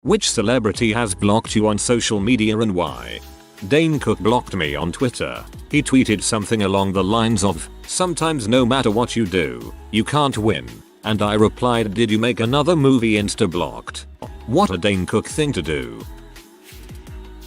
Which celebrity has blocked you on social media and why? Dane Cook blocked me on Twitter. He tweeted something along the lines of, "Sometimes no matter what you do, you can't win." And I replied, "Did you make another movie insta-blocked?" What a Dane Cook thing to do.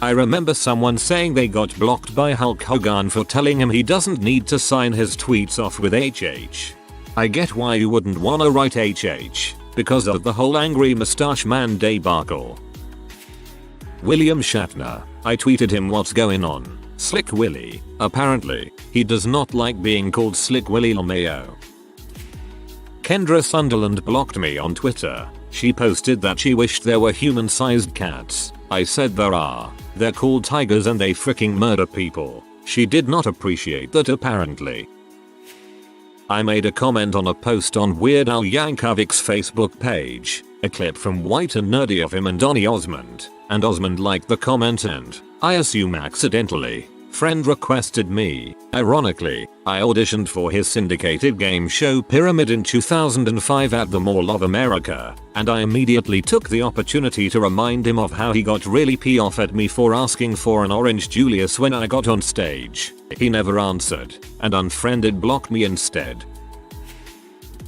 I remember someone saying they got blocked by Hulk Hogan for telling him he doesn't need to sign his tweets off with HH. I get why you wouldn't wanna write HH, because of the whole angry mustache man debacle. William Shatner. I tweeted him what's going on. Slick Willy. Apparently, he does not like being called Slick Willy LaMayo. Kendra Sunderland blocked me on Twitter. She posted that she wished there were human-sized cats. I said there are. They're called tigers and they freaking murder people. She did not appreciate that apparently. I made a comment on a post on Weird Al Yankovic's Facebook page, a clip from White and Nerdy of him and Donny Osmond, and Osmond liked the comment and, I assume accidentally, friend requested me. Ironically, I auditioned for his syndicated game show Pyramid in 2005 at the Mall of America, and I immediately took the opportunity to remind him of how he got really pissed off at me for asking for an orange Julius when I got on stage. He never answered, and unfriended blocked me instead.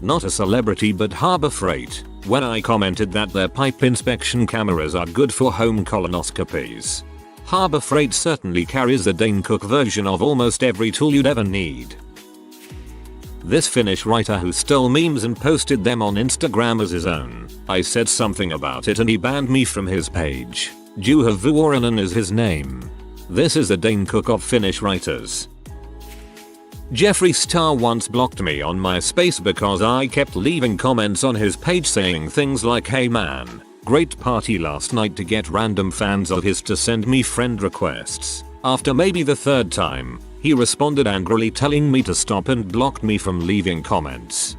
Not a celebrity but Harbor Freight, when I commented that their pipe inspection cameras are good for home colonoscopies. Harbor Freight certainly carries the Dane Cook version of almost every tool you'd ever need. This Finnish writer who stole memes and posted them on Instagram as his own. I said something about it and he banned me from his page. Juha Vuorinen is his name. This is the Dane Cook of Finnish writers. Jeffree Star once blocked me on MySpace because I kept leaving comments on his page saying things like, "Hey man, great party last night," to get random fans of his to send me friend requests. After maybe the third time, he responded angrily telling me to stop and blocked me from leaving comments.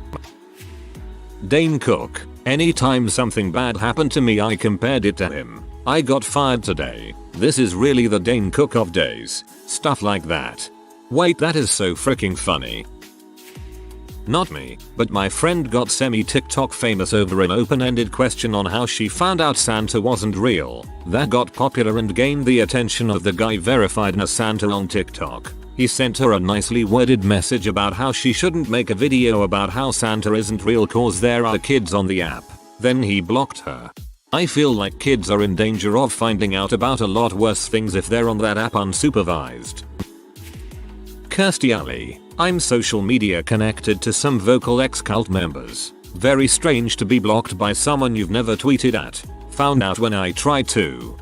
Dane Cook. Anytime something bad happened to me I compared it to him. I got fired today. This is really the Dane Cook of days. Stuff like that. Wait, that is so freaking funny. Not me, but my friend got semi-TikTok famous over an open-ended question on how she found out Santa wasn't real. That got popular and gained the attention of the guy verified as Santa on TikTok. He sent her a nicely worded message about how she shouldn't make a video about how Santa isn't real cause there are kids on the app. Then he blocked her. I feel like kids are in danger of finding out about a lot worse things if they're on that app unsupervised. Kirstie Alley. I'm social media connected to some vocal ex-cult members. Very strange to be blocked by someone you've never tweeted at. Found out when I tried to.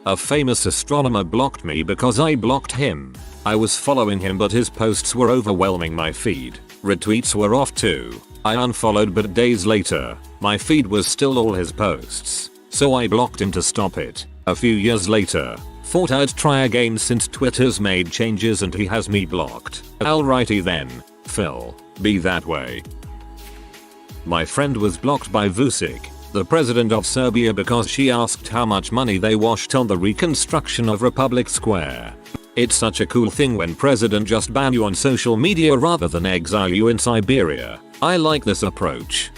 A famous astronomer blocked me because I blocked him. I was following him but his posts were overwhelming my feed. Retweets were off too. I unfollowed but days later, my feed was still all his posts. So I blocked him to stop it. A few years later, thought I'd try again since Twitter's made changes and he has me blocked. Alrighty then, Phil. Be that way. My friend was blocked by Vučić, the president of Serbia, because she asked how much money they washed on the reconstruction of Republic Square. It's such a cool thing when president just ban you on social media rather than exile you in Siberia. I like this approach.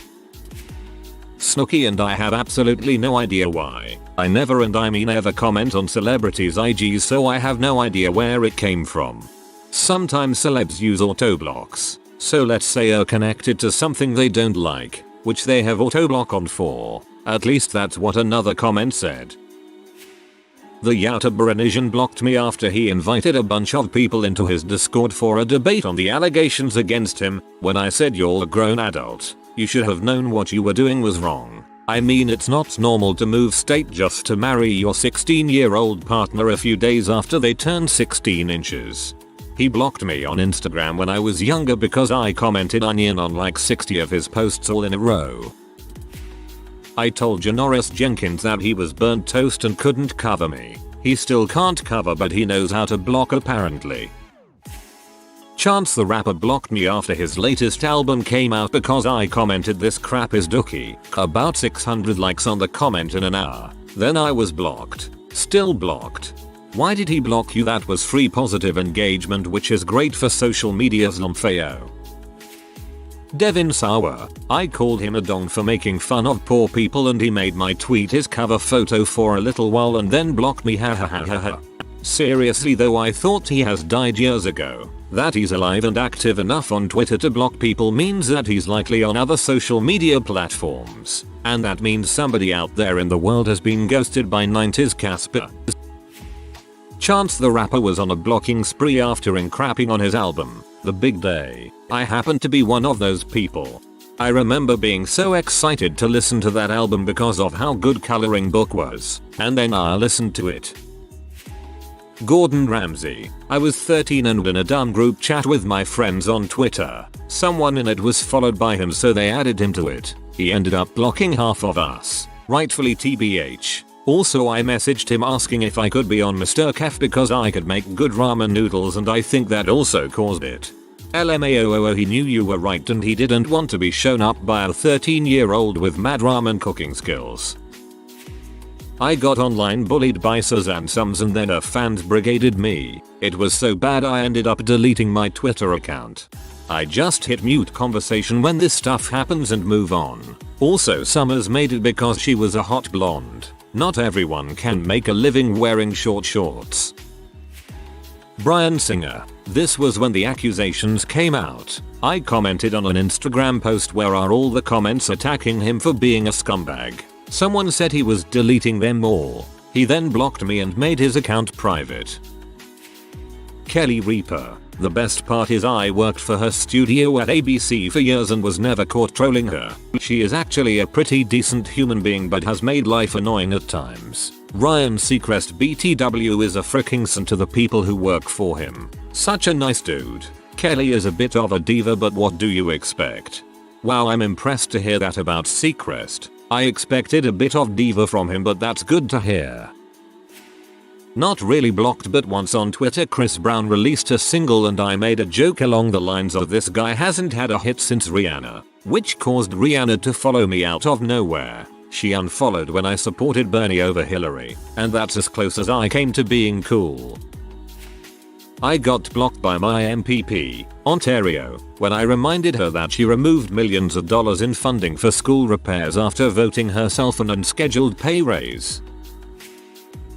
Snooki and I have absolutely no idea why. I never, and I mean ever, comment on celebrities' IGs, so I have no idea where it came from. Sometimes celebs use autoblocks. So let's say are connected to something they don't like, which they have autoblock on for. At least that's what another comment said. The Yauta Baranesian blocked me after he invited a bunch of people into his Discord for a debate on the allegations against him. When I said you're a grown adult, you should have known what you were doing was wrong. I mean, it's not normal to move state just to marry your 16-year-old partner a few days after they turn 16 inches. He blocked me on Instagram when I was younger because I commented onion on like 60 of his posts all in a row. I told Janoris Jenkins that he was burnt toast and couldn't cover me. He still can't cover, but he knows how to block apparently. Chance the Rapper blocked me after his latest album came out because I commented "this crap is dookie." About 600 likes on the comment in an hour. Then I was blocked. Still blocked. Why did he block you? That was free positive engagement, which is great for social media's LMFAO. Devin Sauer. I called him a dong for making fun of poor people and he made my tweet his cover photo for a little while and then blocked me, ha ha ha ha ha. Seriously though, I thought he has died years ago. That he's alive and active enough on Twitter to block people means that he's likely on other social media platforms. And that means somebody out there in the world has been ghosted by 90s Casper. Chance the Rapper was on a blocking spree after crapping on his album, The Big Day. I happen to be one of those people. I remember being so excited to listen to that album because of how good Coloring Book was, and then I listened to it. Gordon Ramsay. I was 13 and in a dumb group chat with my friends on Twitter. Someone in it was followed by him, so they added him to it. He ended up blocking half of us. Rightfully TBH. Also, I messaged him asking if I could be on Mr. Kef because I could make good ramen noodles and I think that also caused it. LMAO, he knew you were right and he didn't want to be shown up by a 13-year-old with mad ramen cooking skills. I got online bullied by Suzanne Sums and then her fans brigaded me. It was so bad I ended up deleting my Twitter account. I just hit mute conversation when this stuff happens and move on. Also, Summers made it because she was a hot blonde. Not everyone can make a living wearing short shorts. Brian Singer. This was when the accusations came out. I commented on an Instagram post where are all the comments attacking him for being a scumbag. Someone said he was deleting them all. He then blocked me and made his account private. Kelly Reaper. The best part is I worked for her studio at ABC for years and was never caught trolling her. She is actually a pretty decent human being but has made life annoying at times. Ryan Seacrest BTW is a fricking saint to the people who work for him. Such a nice dude. Kelly is a bit of a diva, but what do you expect? Wow, I'm impressed to hear that about Seacrest. I expected a bit of diva from him, but that's good to hear. Not really blocked, but once on Twitter Chris Brown released a single and I made a joke along the lines of this guy hasn't had a hit since Rihanna, which caused Rihanna to follow me out of nowhere. She unfollowed when I supported Bernie over Hillary, and that's as close as I came to being cool. I got blocked by my MPP, Ontario, when I reminded her that she removed millions of dollars in funding for school repairs after voting herself an unscheduled pay raise.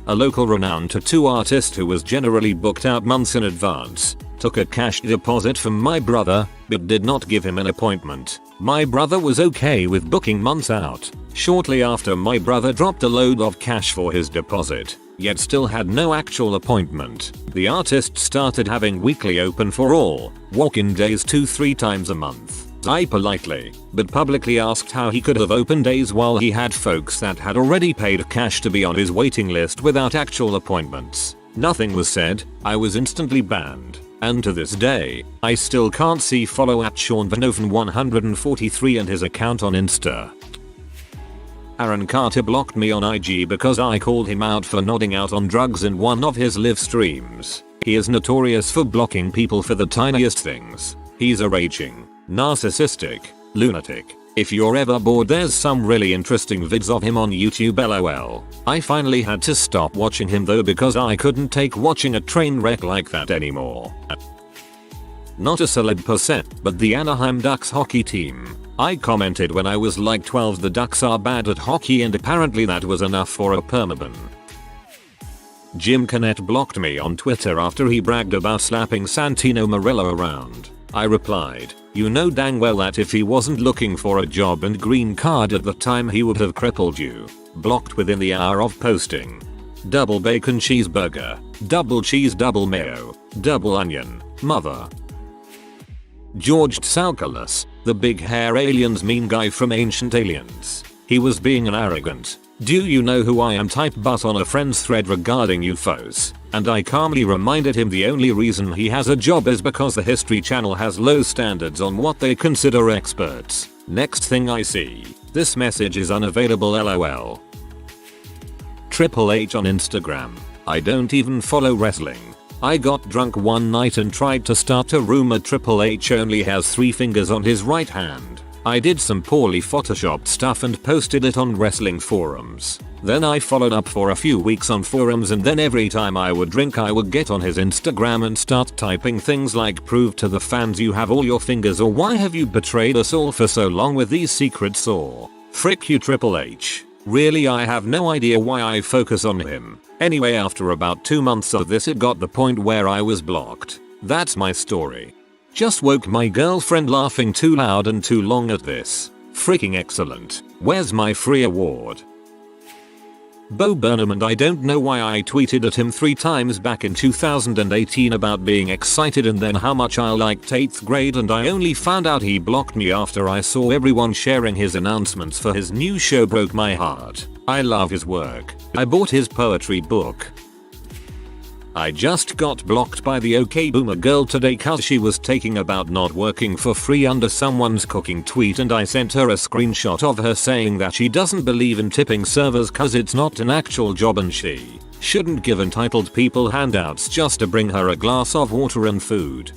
A local renowned tattoo artist who was generally booked out months in advance took a cash deposit from my brother, but did not give him an appointment. My brother was okay with booking months out. Shortly after, my brother dropped a load of cash for his deposit, yet still had no actual appointment. The artist started having weekly open for all walk-in days 2-3 times a month. I politely, but publicly asked how he could have open days while he had folks that had already paid cash to be on his waiting list without actual appointments. Nothing was said. I was instantly banned. And to this day, I still can't see follow at Sean Vanoven 143 and his account on Insta. Aaron Carter blocked me on IG because I called him out for nodding out on drugs in one of his live streams. He is notorious for blocking people for the tiniest things. He's a raging, narcissistic lunatic. If you're ever bored, there's some really interesting vids of him on YouTube, lol. I finally had to stop watching him though because I couldn't take watching a train wreck like that anymore. Not a celeb per se, but the Anaheim Ducks hockey team. I commented when I was like 12 the Ducks are bad at hockey and apparently that was enough for a permaban. Jim Cornette blocked me on Twitter after he bragged about slapping Santino Marella around. I replied, you know dang well that if he wasn't looking for a job and green card at the time he would have crippled you. Blocked within the hour of posting. Double bacon cheeseburger, double cheese double mayo, double onion, mother. George Tsoukalos, the big hair aliens meme guy from Ancient Aliens. He was being an arrogant, do you know who I am type butt on a friend's thread regarding UFOs, and I calmly reminded him the only reason he has a job is because the History Channel has low standards on what they consider experts. Next thing I see, this message is unavailable lol. Triple H on Instagram. I don't even follow wrestling. I got drunk one night and tried to start a rumor Triple H only has 3 fingers on his right hand. I did some poorly photoshopped stuff and posted it on wrestling forums. Then I followed up for a few weeks on forums, and then every time I would drink I would get on his Instagram and start typing things like "prove to the fans you have all your fingers," or "why have you betrayed us all for so long with these secrets," or "frick you Triple H." Really, I have no idea why I focus on him. Anyway, after about 2 months of this it got the point where I was blocked. That's my story. Just woke my girlfriend laughing too loud and too long at this. Freaking excellent. Where's my free award? Bo Burnham, and I don't know why I tweeted at him 3 times back in 2018 about being excited and then how much I liked 8th grade, and I only found out he blocked me after I saw everyone sharing his announcements for his new show. Broke my heart. I love his work. I bought his poetry book. I just got blocked by the OK Boomer girl today cause she was taking about not working for free under someone's cooking tweet, and I sent her a screenshot of her saying that she doesn't believe in tipping servers cause it's not an actual job and she shouldn't give entitled people handouts just to bring her a glass of water and food.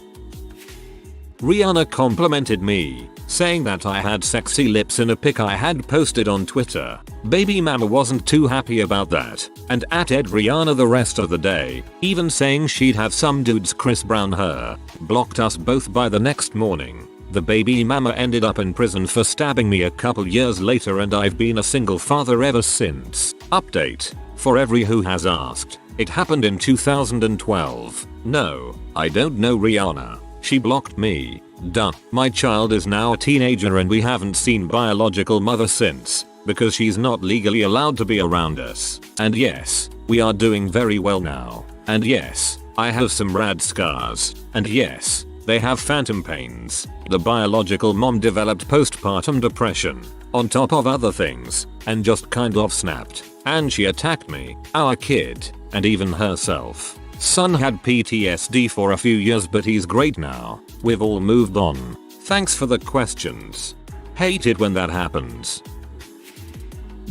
Rihanna complimented me, saying that I had sexy lips in a pic I had posted on Twitter. Baby mama wasn't too happy about that, and @ed Rihanna the rest of the day, even saying she'd have some dudes Chris Brown her. Blocked us both by the next morning. The baby mama ended up in prison for stabbing me a couple years later, and I've been a single father ever since. Update. For every who has asked, it happened in 2012. No, I don't know Rihanna. She blocked me. Duh. My child is now a teenager and we haven't seen biological mother since, because she's not legally allowed to be around us. And yes, we are doing very well now. And yes, I have some rad scars. And yes, they have phantom pains. The biological mom developed postpartum depression, on top of other things, and just kind of snapped. And she attacked me, our kid, and even herself. Son had PTSD for a few years, but he's great now. We've all moved on. Thanks for the questions. Hate it when that happens.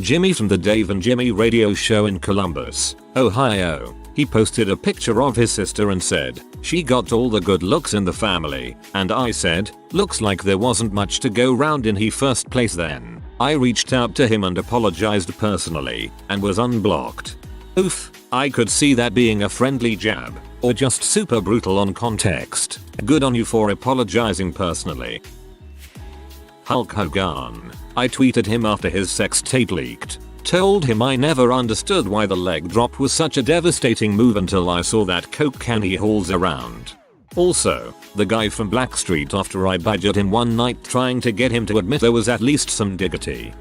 Jimmy from the Dave and Jimmy radio show in Columbus, Ohio. He posted a picture of his sister and said, "She got all the good looks in the family," and I said, "Looks like there wasn't much to go round in he first place then." I reached out to him and apologized personally, and was unblocked. Oof, I could see that being a friendly jab, or just super brutal on context. Good on you for apologizing personally. Hulk Hogan. I tweeted him after his sex tape leaked. Told him I never understood why the leg drop was such a devastating move until I saw that coke can he hauls around. Also, the guy from Blackstreet after I badgered him one night trying to get him to admit there was at least some dignity.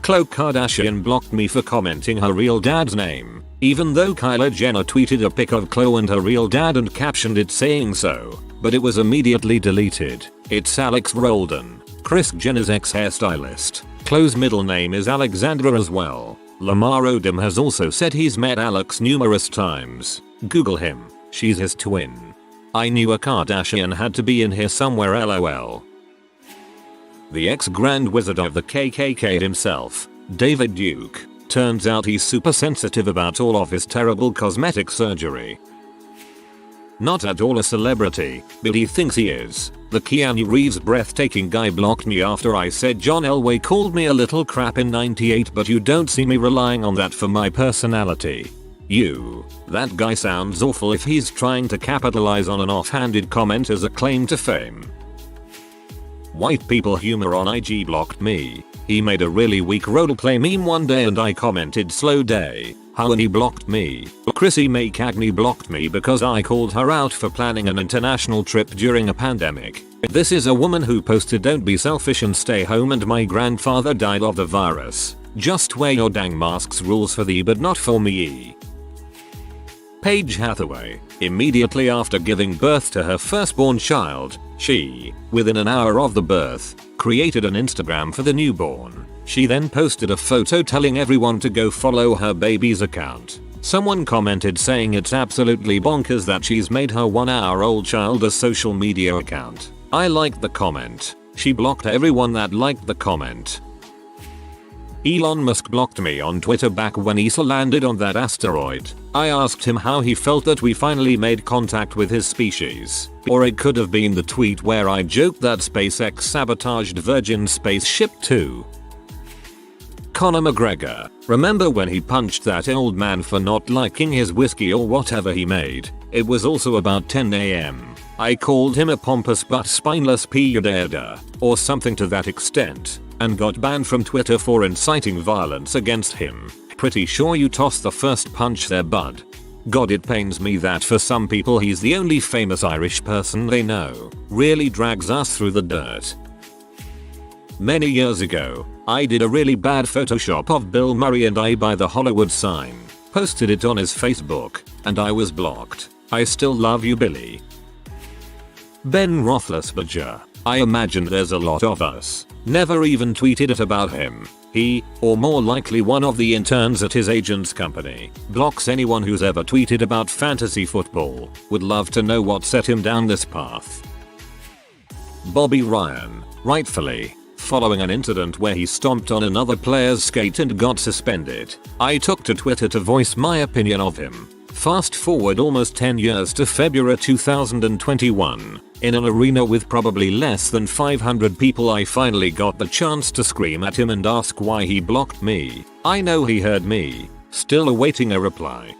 Khloe Kardashian blocked me for commenting her real dad's name, even though Kylie Jenner tweeted a pic of Khloe and her real dad and captioned it saying so, but it was immediately deleted. It's Alex Roldan, Kris Jenner's ex-hairstylist. Khloe's middle name is Alexandra as well. Lamar Odom has also said he's met Alex numerous times. Google him, she's his twin. I knew a Kardashian had to be in here somewhere, lol. The ex-Grand Wizard of the KKK himself, David Duke. Turns out he's super sensitive about all of his terrible cosmetic surgery. Not at all a celebrity, but he thinks he is. The Keanu Reeves breathtaking guy blocked me after I said John Elway called me a little crap in '98, but you don't see me relying on that for my personality. That guy sounds awful if he's trying to capitalize on an offhanded comment as a claim to fame. White people humor on IG blocked me. He made a really weak roleplay meme one day and I commented slow day, how, and he blocked me. Chrissy May Cagney blocked me because I called her out for planning an international trip during a pandemic. This is a woman who posted don't be selfish and stay home and my grandfather died of the virus. Just wear your dang masks, rules for thee but not for me. Paige Hathaway. Immediately after giving birth to her firstborn child, she, within an hour of the birth, created an Instagram for the newborn. She then posted a photo telling everyone to go follow her baby's account. Someone commented saying it's absolutely bonkers that she's made her 1-hour-old child a social media account. I liked the comment. She blocked everyone that liked the comment. Elon Musk blocked me on Twitter back when ESA landed on that asteroid. I asked him how he felt that we finally made contact with his species. Or it could have been the tweet where I joked that SpaceX sabotaged Virgin spaceship too. Conor McGregor. Remember when he punched that old man for not liking his whiskey or whatever he made? It was also about 10 AM. I called him a pompous but spineless pedoeder, or something to that extent, and got banned from Twitter for inciting violence against him. Pretty sure you tossed the first punch there, bud. God, it pains me that for some people he's the only famous Irish person they know. Really drags us through the dirt. Many years ago, I did a really bad Photoshop of Bill Murray and I by the Hollywood sign, posted it on his Facebook, and I was blocked. I still love you, Billy. Ben Roethlisberger. I imagine there's a lot of us. Never even tweeted it about him. He, or more likely one of the interns at his agent's company, blocks anyone who's ever tweeted about fantasy football. Would love to know what set him down this path. Bobby Ryan. Rightfully. Following an incident where he stomped on another player's skate and got suspended, I took to Twitter to voice my opinion of him. Fast forward almost 10 years to February 2021. In an arena with probably less than 500 people, I finally got the chance to scream at him and ask why he blocked me. I know he heard me. Still awaiting a reply.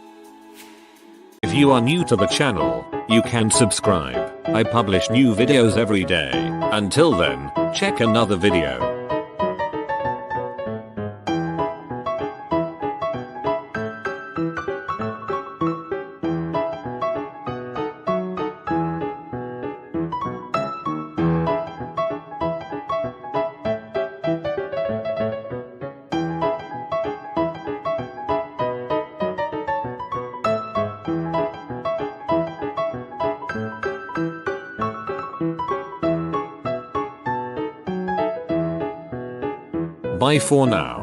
If you are new to the channel, you can subscribe. I publish new videos every day. Until then, check another video. Bye for now.